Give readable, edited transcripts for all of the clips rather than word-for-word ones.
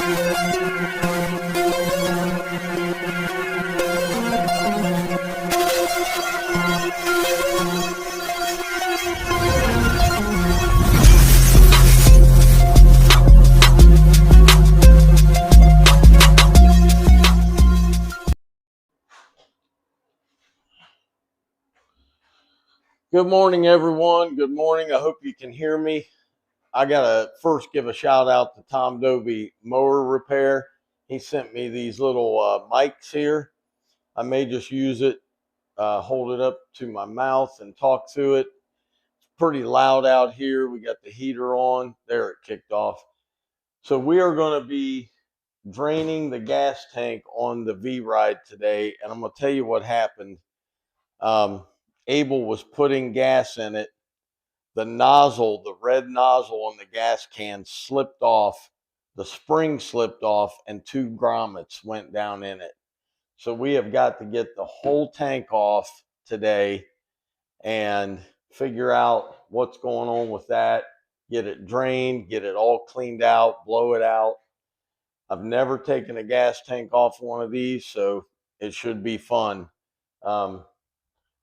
Good morning, everyone. Good morning. I hope you can hear me. I got to first give a shout out to Tom Dobie Mower Repair. He sent me these little mics here. I may just use it, hold it up to my mouth and talk through it. It's pretty loud out here. We got the heater on. There, it kicked off. So we are going to be draining the gas tank on the V-Ride today. And I'm going to tell you what happened. Abel was putting gas in it. The nozzle, the red nozzle on the gas can slipped off, the spring slipped off, and 2 grommets went down in it. So we have got to get the whole tank off today and figure out what's going on with that, get it drained, get it all cleaned out, blow it out. I've never taken a gas tank off one of these, so it should be fun.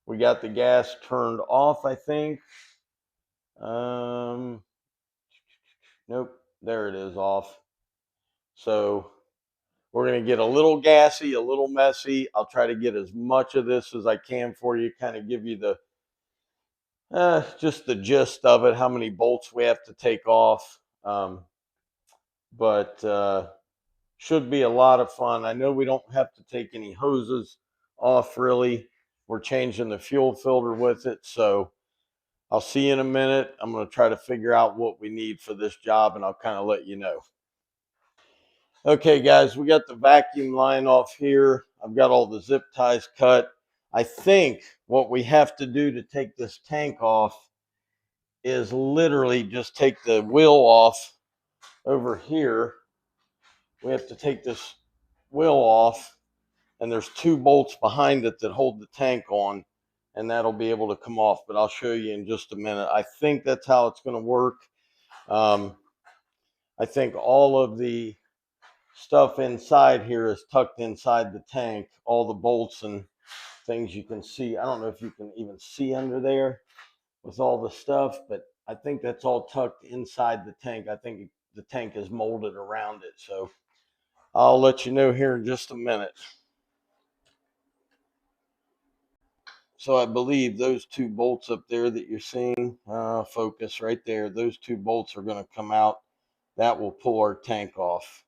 We got the gas turned off, I think. Nope, there it is, off. So we're going to get a little gassy, a little messy. I'll try to get as much of this as I can for you, kind of give you the just the gist of it, how many bolts we have to take off. But should be a lot of fun. I know we don't have to take any hoses off, really. We're changing the fuel filter with it, so I'll see you in a minute. I'm going to try to figure out what we need for this job, and I'll kind of let you know. Okay, guys, we got the vacuum line off here. I've got all the zip ties cut. I think what we have to do to take this tank off is literally just take the wheel off over here. We have to take this wheel off, and there's 2 bolts behind it that hold the tank on, and that'll be able to come off, but I'll show you in just a minute. I think that's how it's going to work. I think all of the stuff inside here is tucked inside the tank, all the bolts and things you can see. I don't know if you can even see under there with all the stuff, but I think that's all tucked inside the tank. I think the tank is molded around it, so I'll let you know here in just a minute. So I believe those 2 bolts up there that you're seeing, focus right there, those 2 bolts are going to come out. That will pull our tank off.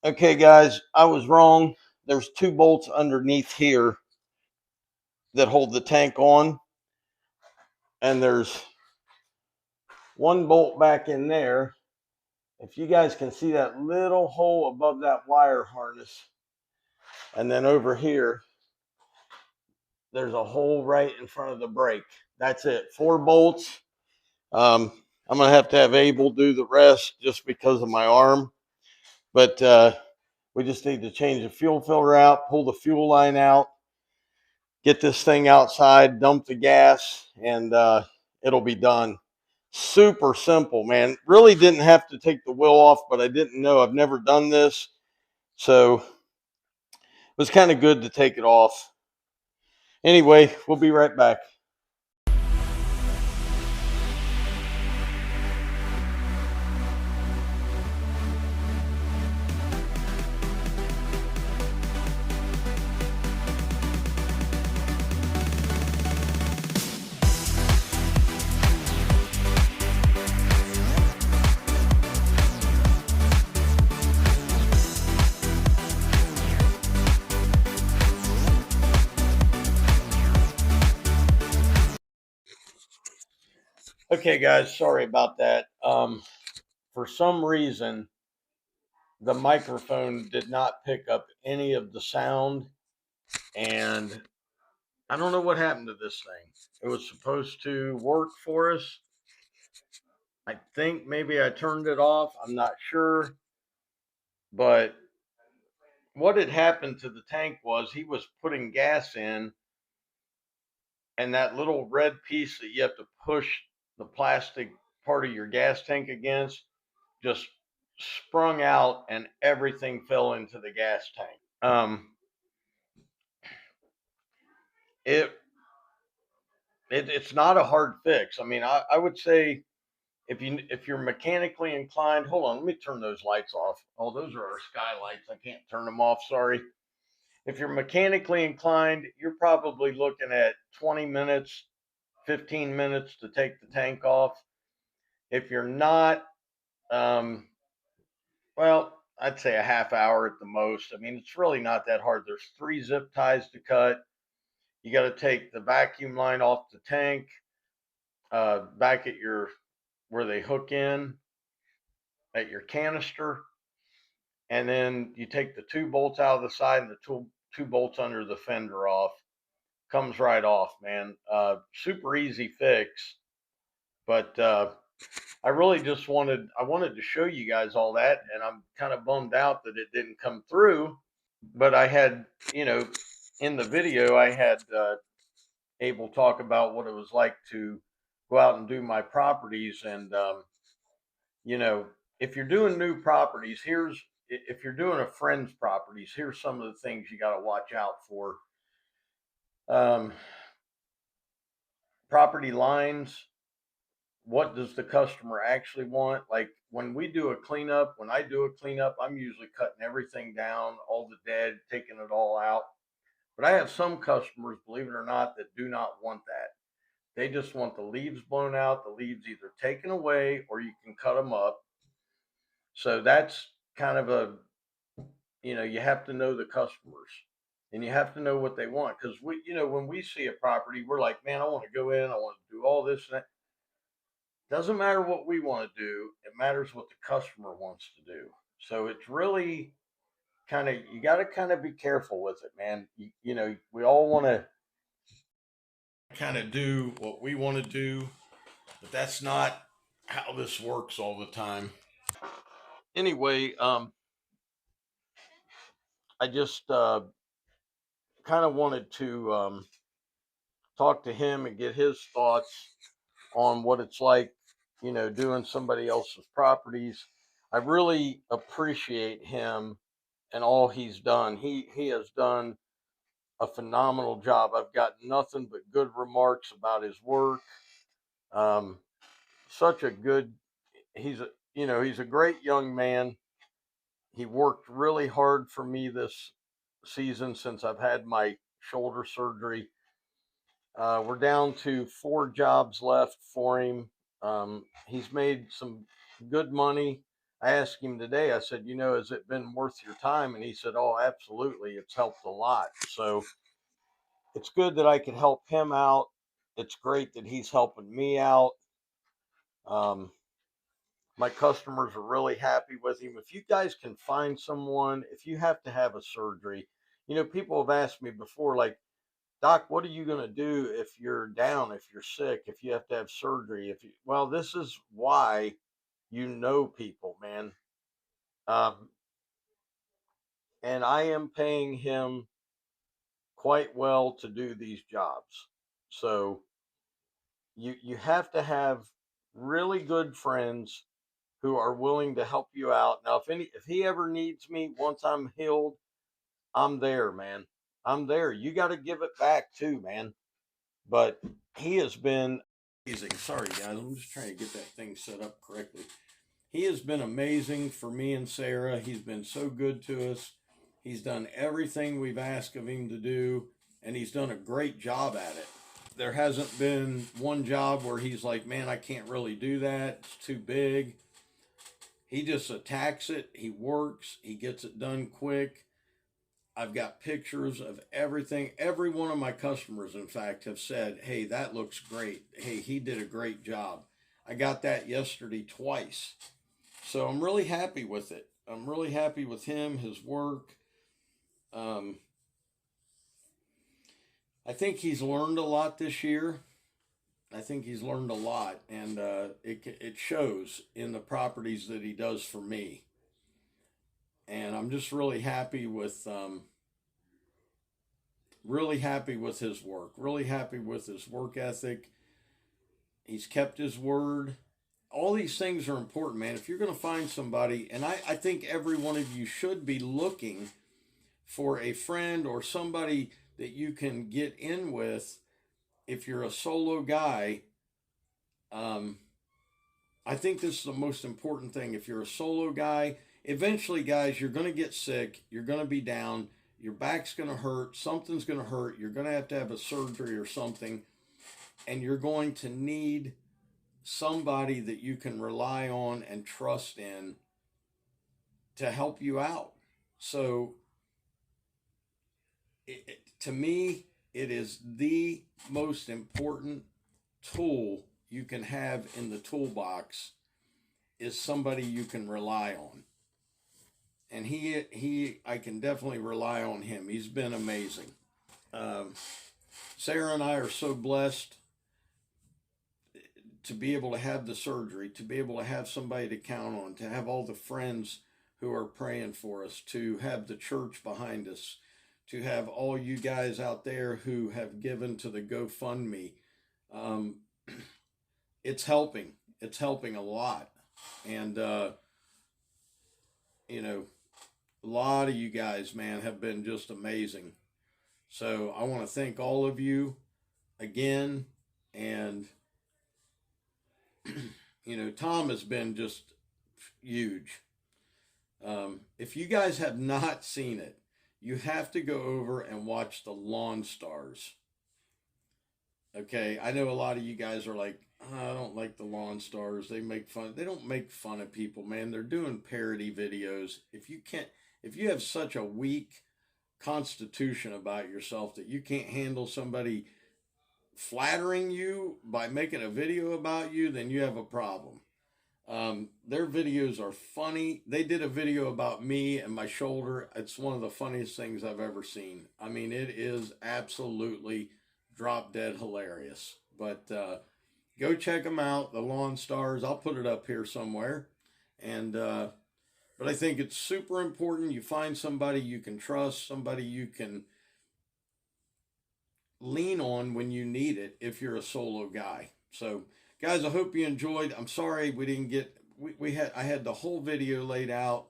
Okay, guys, I was wrong. There's 2 bolts underneath here that hold the tank on, and there's 1 bolt back in there. If you guys can see that little hole above that wire harness, and then over here there's a hole right in front of the brake. That's it, 4 bolts. I'm gonna have to have Abel do the rest just because of my arm, but we just need to change the fuel filter out, pull the fuel line out, get this thing outside, dump the gas, and it'll be done. Super simple, man. Really didn't have to take the wheel off, but I didn't know. I've never done this, so it was kind of good to take it off. Anyway, we'll be right back. Okay, guys, sorry about that. For some reason, the microphone did not pick up any of the sound, and I don't know what happened to this thing. It was supposed to work for us. I think maybe I turned it off. I'm not sure. But what had happened to the tank was he was putting gas in, and that little red piece that you have to push the plastic part of your gas tank against just sprung out and everything fell into the gas tank. It, it's not a hard fix. I mean, I would say if you're mechanically inclined, hold on, let me turn those lights off. Oh, those are our skylights. I can't turn them off. Sorry. If you're mechanically inclined, you're probably looking at 20 minutes, 15 minutes to take the tank off. If you're not, um, well, I'd say a half hour at the most. I mean, it's really not that hard. There's 3 zip ties to cut. You got to take the vacuum line off the tank, back at your where they hook in at your canister, and then you take the 2 bolts out of the side and the two bolts under the fender off. Comes right off, man. Super easy fix, but I really just wanted to show you guys all that, and I'm kind of bummed out that it didn't come through. But I had, in the video, I had Abel talk about what it was like to go out and do my properties, and you know, if you're doing new properties, if you're doing a friend's properties, here's some of the things you got to watch out for. Um, Property lines. What does the customer actually want? Like when we do a cleanup, when I do a cleanup, I'm usually cutting everything down, all the dead, taking it all out. But I have some customers, believe it or not, that do not want that. They just want the leaves blown out, the leaves either taken away or you can cut them up. So that's kind of you have to know the customers and you have to know what they want. Because when we see a property, we're like, man, I want to go in, I want to do all this and that. Doesn't matter what we want to do, it matters what the customer wants to do. So it's really you got to kind of be careful with it, man. We all want to kind of do what we want to do, but that's not how this works all the time. Anyway, I just kind of wanted to talk to him and get his thoughts on what it's like, doing somebody else's properties. I really appreciate him and all he's done. He has done a phenomenal job. I've got nothing but good remarks about his work. Um, Such a good. He's a great young man. He worked really hard for me this season since I've had my shoulder surgery. We're down to 4 jobs left for him. He's made some good money. I asked him today, I said, has it been worth your time? And he said, oh, absolutely. It's helped a lot. So it's good that I can help him out. It's great that he's helping me out. Um, my customers are really happy with him. If you guys can find someone, if you have to have a surgery, people have asked me before, like, Doc, what are you going to do if you're down, if you're sick, if you have to have surgery? Well, this is why people, man. Um, and I am paying him quite well to do these jobs. So you have to have really good friends who are willing to help you out. Now, if he ever needs me once I'm healed, I'm there, man. I'm there. You got to give it back too, man. But he has been amazing. Sorry, guys. I'm just trying to get that thing set up correctly. He has been amazing for me and Sarah. He's been so good to us. He's done everything we've asked of him to do, and he's done a great job at it. There hasn't been one job where he's like, man, I can't really do that. It's too big. He just attacks it. He works. He gets it done quick. I've got pictures of everything. Every one of my customers, in fact, have said, hey, that looks great. Hey, he did a great job. I got that yesterday twice. So I'm really happy with it. I'm really happy with him, his work. Um, I think he's learned a lot this year. I think he's learned a lot, and it shows in the properties that he does for me. And I'm just really happy with his work. Really happy with his work ethic. He's kept his word. all these things are important, man. If you're going to find somebody, and I think every one of you should be looking for a friend or somebody that you can get in with. If you're a solo guy, I think this is the most important thing. If you're a solo guy, eventually, guys, you're going to get sick. You're going to be down. Your back's going to hurt. Something's going to hurt. You're going to have a surgery or something. And you're going to need somebody that you can rely on and trust in to help you out. So, to me, it is the most important tool you can have in the toolbox is somebody you can rely on. And I can definitely rely on him. He's been amazing. Sarah and I are so blessed to be able to have the surgery, to be able to have somebody to count on, to have all the friends who are praying for us, to have the church behind us, to have all you guys out there who have given to the GoFundMe. It's helping. It's helping a lot. And, you know, a lot of you guys, man, have been just amazing. So I want to thank all of you again. And, you know, Tom has been just huge. If you guys have not seen it, you have to go over and watch the Lawn Stars. Okay, I know a lot of you guys are like, oh, I don't like the Lawn Stars. They make fun. They don't make fun of people, man. They're doing parody videos. If you have such a weak constitution about yourself that you can't handle somebody flattering you by making a video about you, then you have a problem. Their videos are funny. They did a video about me and my shoulder. It's one of the funniest things I've ever seen. I mean, it is absolutely drop dead hilarious. But go check them out, the Lawn Stars. I'll put it up here somewhere. And but I think it's super important you find somebody you can trust, somebody you can lean on when you need it if you're a solo guy. So, guys, I hope you enjoyed. I'm sorry we didn't get I had the whole video laid out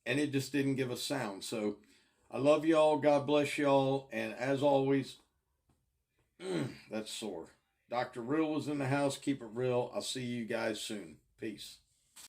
and it just didn't give a sound. So, I love y'all. God bless y'all. And as always, that's sore. Dr. Real was in the house. Keep it real. I'll see you guys soon. Peace.